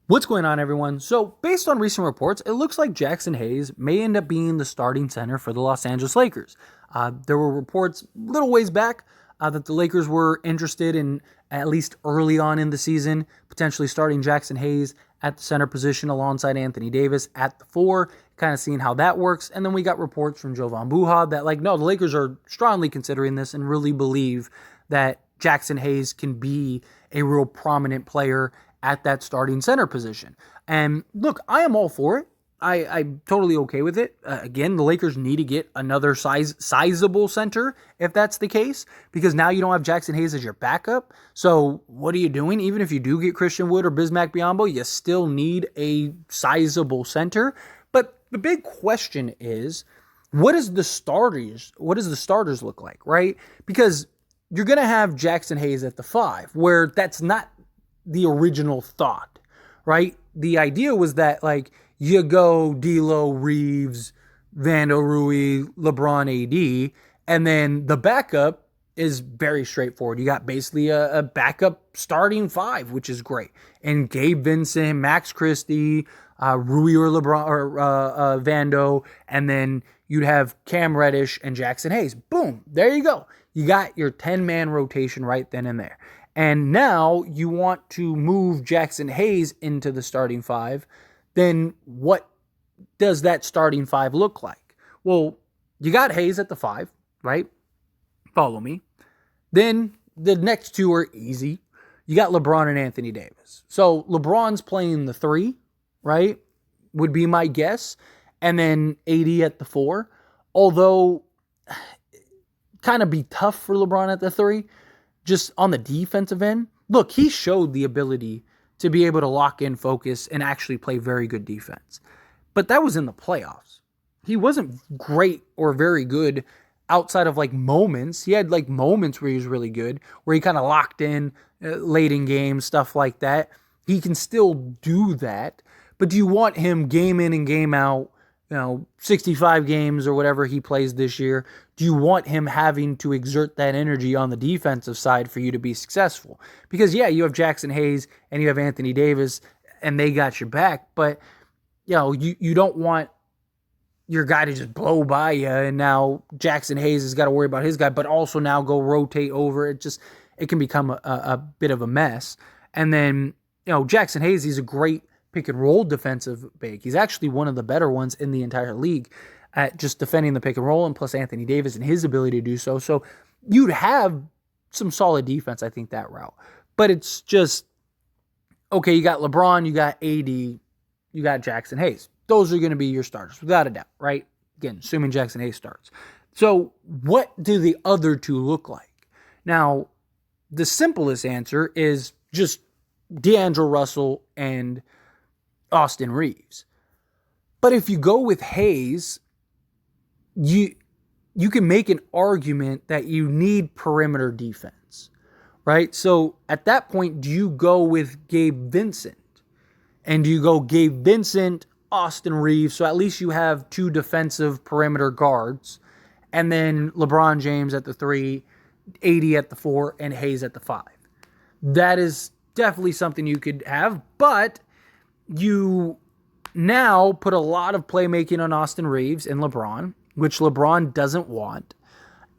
What's going on, everyone? So, based on recent reports, it looks like Jaxson Hayes may end up being the starting center for the Los Angeles Lakers. There were reports little ways back that the Lakers were interested in, at least early on in the season, potentially starting Jaxson Hayes at the center position alongside Anthony Davis at the 4, kind of seeing how that works. And then we got reports from Jovan Buha that, no, the Lakers are strongly considering this and really believe that Jaxson Hayes can be a real prominent player at that starting center position. And look, I am all for it. I'm totally okay with it. Again, the Lakers need to get another sizable center if that's the case, because now you don't have Jaxson Hayes as your backup. So what are you doing? Even if you do get Christian Wood or Bismack Biyombo, you still need a sizable center. But the big question is, what does the starters look like, right? Because you're going to have Jaxson Hayes at the 5, where that's not the original thought, right? The idea was that, you go Dlo, Reeves, Rui, LeBron, AD, and then the backup is very straightforward. You got basically a backup starting 5, which is great. And Gabe Vincent, Max Christie, Rui or LeBron or Vando, and then you'd have Cam Reddish and Jaxson Hayes. Boom, there you go. You got your 10-man rotation right then and there. And now you want to move Jaxson Hayes into the starting 5, then what does that starting 5 look like? Well, you got Hayes at the 5, right? Follow me. Then the next 2 are easy. You got LeBron and Anthony Davis. So LeBron's playing the 3, right? Would be my guess. And then AD at the 4. Although, kind of be tough for LeBron at the 3. Just on the defensive end, look, he showed the ability to be able to lock in focus and actually play very good defense. But that was in the playoffs. He wasn't great or very good outside of moments. He had moments where he was really good, where he kind of locked in late in games, stuff like that. He can still do that. But do you want him game in and game out, 65 games or whatever he plays this year? Do you want him having to exert that energy on the defensive side for you to be successful? Because, yeah, you have Jaxson Hayes and you have Anthony Davis, and they got your back. But, you don't want your guy to just blow by you, and now Jaxson Hayes has got to worry about his guy, but also now go rotate over. It can become a bit of a mess. And then, Jaxson Hayes, he's a great pick and roll defensive big. He's actually one of the better ones in the entire league at just defending the pick and roll, and plus Anthony Davis and his ability to do so. So you'd have some solid defense, I think, that route. But it's just, okay, you got LeBron, you got AD, you got Jaxson Hayes. Those are going to be your starters, without a doubt, right? Again, assuming Jaxson Hayes starts. So what do the other 2 look like? Now, the simplest answer is just D'Angelo Russell and Austin Reeves. But if you go with Hayes, you can make an argument that you need perimeter defense, right? So at that point, do you go with Gabe Vincent? And do you go Gabe Vincent, Austin Reeves? So at least you have 2 defensive perimeter guards. And then LeBron James at the 3, AD at the 4, and Hayes at the 5. That is definitely something you could have, but you now put a lot of playmaking on Austin Reeves and LeBron, which LeBron doesn't want.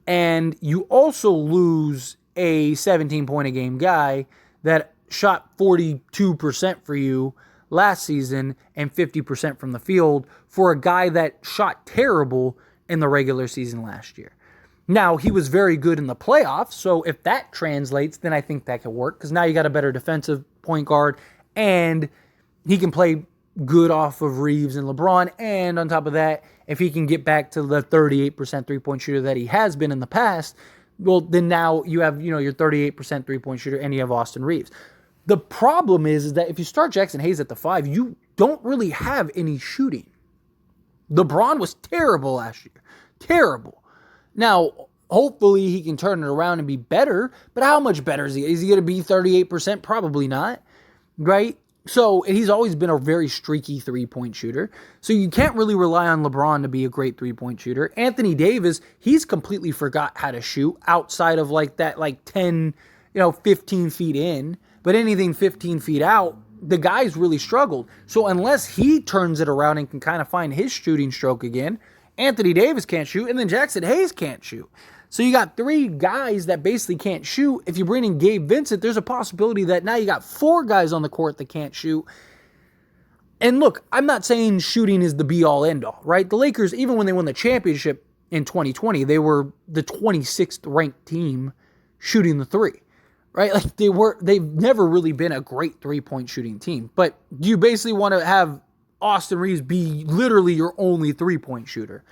And you also lose a 17-point-a-game guy that shot 42% for you last season and 50% from the field for a guy that shot terrible in the regular season last year. Now, he was very good in the playoffs, so if that translates, then I think that could work, because now you got a better defensive point guard, and he can play good off of Reeves and LeBron, and on top of that, if he can get back to the 38% three-point shooter that he has been in the past, well, then now you have, your 38% three-point shooter, and you have Austin Reeves. The problem is that if you start Jaxson Hayes at the 5, you don't really have any shooting. LeBron was terrible last year. Terrible. Now, hopefully he can turn it around and be better, but how much better is he? Is he going to be 38%? Probably not, right? So he's always been a very streaky three-point shooter. So you can't really rely on LeBron to be a great three-point shooter. Anthony Davis, he's completely forgot how to shoot outside of 10, 15 feet in. But anything 15 feet out, the guy's really struggled. So unless he turns it around and can kind of find his shooting stroke again, Anthony Davis can't shoot, and then Jaxson Hayes can't shoot. So you got 3 guys that basically can't shoot. If you bring in Gabe Vincent, there's a possibility that now you got 4 guys on the court that can't shoot. And look, I'm not saying shooting is the be-all, end-all, right? The Lakers, even when they won the championship in 2020, they were the 26th ranked team shooting the 3, right? Like they've never really been a great 3-point shooting team. But do you basically want to have Austin Reeves be literally your only 3-point shooter?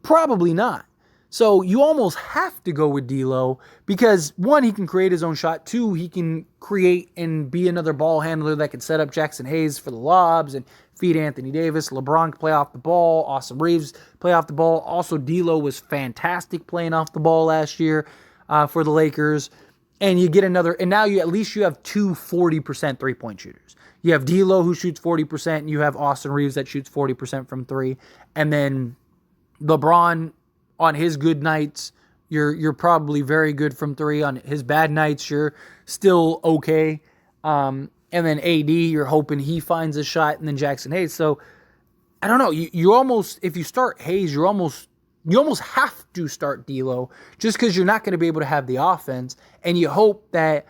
Probably not. So you almost have to go with Dlo because 1, he can create his own shot. 2, he can create and be another ball handler that can set up Jaxson Hayes for the lobs and feed Anthony Davis. LeBron can play off the ball. Austin Reeves play off the ball. Also, Dlo was fantastic playing off the ball last year for the Lakers. And you get another, and now at least you have 2 40% 3-point shooters. You have Dlo who shoots 40%, and you have Austin Reeves that shoots 40% from 3. And then LeBron, on his good nights, you're probably very good from 3. On his bad nights, you're still okay. And then AD, you're hoping he finds a shot, and then Jaxson Hayes. So I don't know. You almost, if you start Hayes, you almost have to start Dlo just because you're not going to be able to have the offense, and you hope that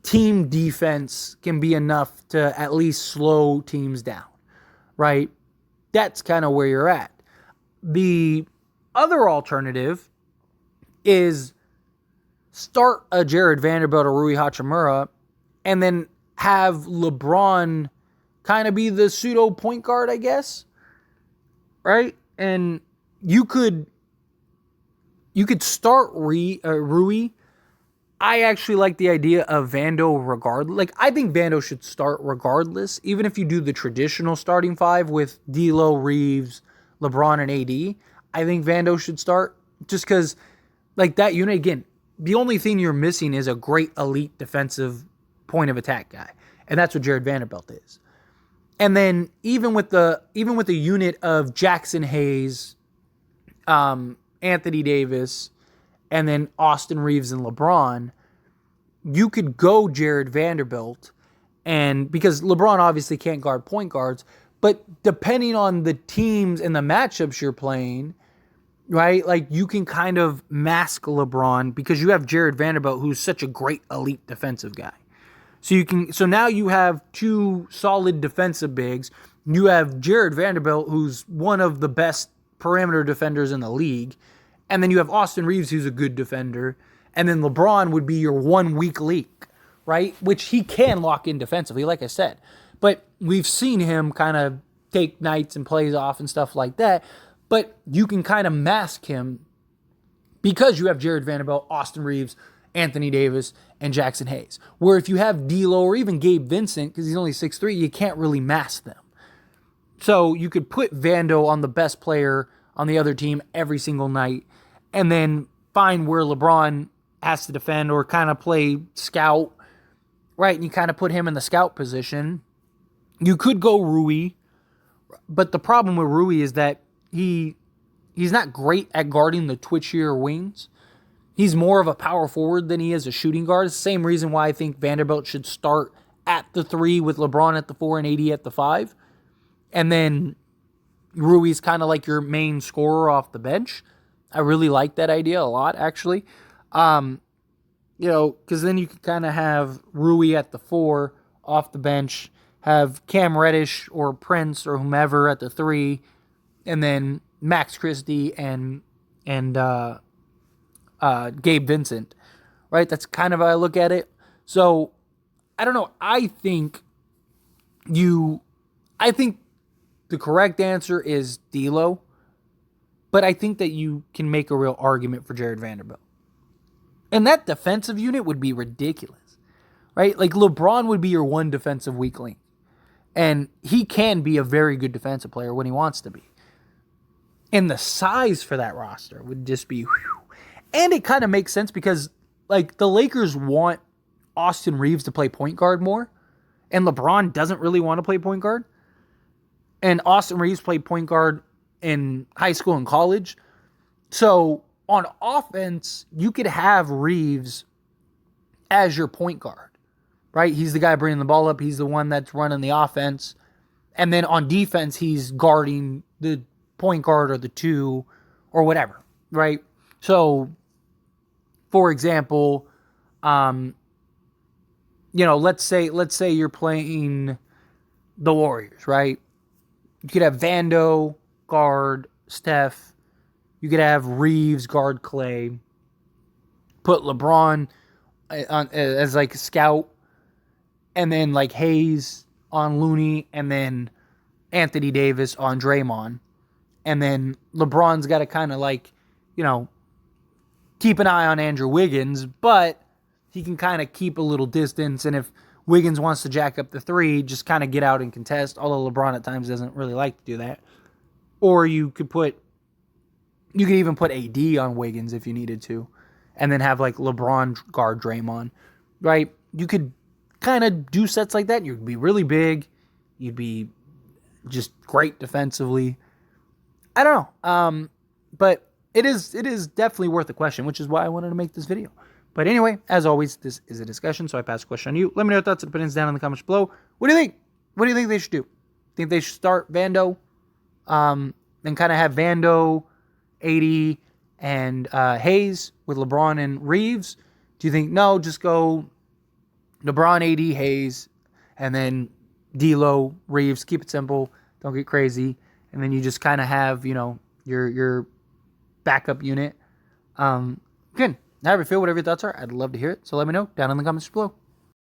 team defense can be enough to at least slow teams down, right? That's kind of where you're at. The other alternative is start a Jared Vanderbilt or Rui Hachimura and then have LeBron kind of be the pseudo point guard, I guess, right? And you could start Rui. I actually like the idea of Vando regardless. Like, I think Vando should start regardless, even if you do the traditional starting 5 with Dlo, Reeves, LeBron, and AD. I think Vando should start just because, like, that unit, again, the only thing you're missing is a great elite defensive point of attack guy. And that's what Jared Vanderbilt is. And then even with the unit of Jaxson Hayes, Anthony Davis, and then Austin Reeves and LeBron, you could go Jared Vanderbilt, and because LeBron obviously can't guard point guards, but depending on the teams and the matchups you're playing, right, like you can kind of mask LeBron because you have Jared Vanderbilt, who's such a great elite defensive guy. So now you have 2 solid defensive bigs. You have Jared Vanderbilt, who's one of the best perimeter defenders in the league. And then you have Austin Reeves, who's a good defender. And then LeBron would be your 1 weak link, right? Which he can lock in defensively, like I said. But we've seen him kind of take nights and plays off and stuff like that. But you can kind of mask him because you have Jared Vanderbilt, Austin Reeves, Anthony Davis, and Jaxson Hayes. Where if you have Dlo or even Gabe Vincent, because he's only 6'3", you can't really mask them. So you could put Vando on the best player on the other team every single night and then find where LeBron has to defend or kind of play scout, right? And you kind of put him in the scout position. You could go Rui, but the problem with Rui is that he's not great at guarding the twitchier wings. He's more of a power forward than he is a shooting guard. It's the same reason why I think Vanderbilt should start at the 3 with LeBron at the 4 and AD at the 5. And then Rui's kind of like your main scorer off the bench. I really like that idea a lot, actually. Because then you could kind of have Rui at the 4 off the bench, have Cam Reddish or Prince or whomever at the 3, and then Max Christie and Gabe Vincent, right? That's kind of how I look at it. So, I don't know. I think the correct answer is Dlo, but I think that you can make a real argument for Jared Vanderbilt. And that defensive unit would be ridiculous, right? Like LeBron would be your 1 defensive weak link. And he can be a very good defensive player when he wants to be. And the size for that roster would just be whew. And it kind of makes sense because, like, the Lakers want Austin Reeves to play point guard more, and LeBron doesn't really want to play point guard. And Austin Reeves played point guard in high school and college. So, on offense, you could have Reeves as your point guard, right? He's the guy bringing the ball up. He's the one that's running the offense. And then on defense, he's guarding the point guard or the two or whatever, right? So, for example, let's say you're playing the Warriors, right? You could have Vando guard Steph. You could have Reeves guard Clay. Put LeBron as like a scout, and then like Hayes on Looney, and then Anthony Davis on Draymond. And then LeBron's got to kind of like, keep an eye on Andrew Wiggins, but he can kind of keep a little distance. And if Wiggins wants to jack up the three, just kind of get out and contest, although LeBron at times doesn't really like to do that. Or you could even put AD on Wiggins if you needed to, and then have like LeBron guard Draymond, right? You could kind of do sets like that. You'd be really big. You'd be just great defensively. I don't know. But it is definitely worth a question, which is why I wanted to make this video. But anyway, as always, this is a discussion, so I pass the question on you. Let me know your thoughts and opinions down in the comments below. What do you think? What do you think they should do? Think they should start Vando, and kind of have Vando, AD, and Hayes with LeBron and Reeves? Do you think, no, just go LeBron, AD, Hayes, and then Dlo, Reeves, keep it simple, don't get crazy, and then you just kind of have, your backup unit. Again, however you feel, whatever your thoughts are, I'd love to hear it, so let me know down in the comments below.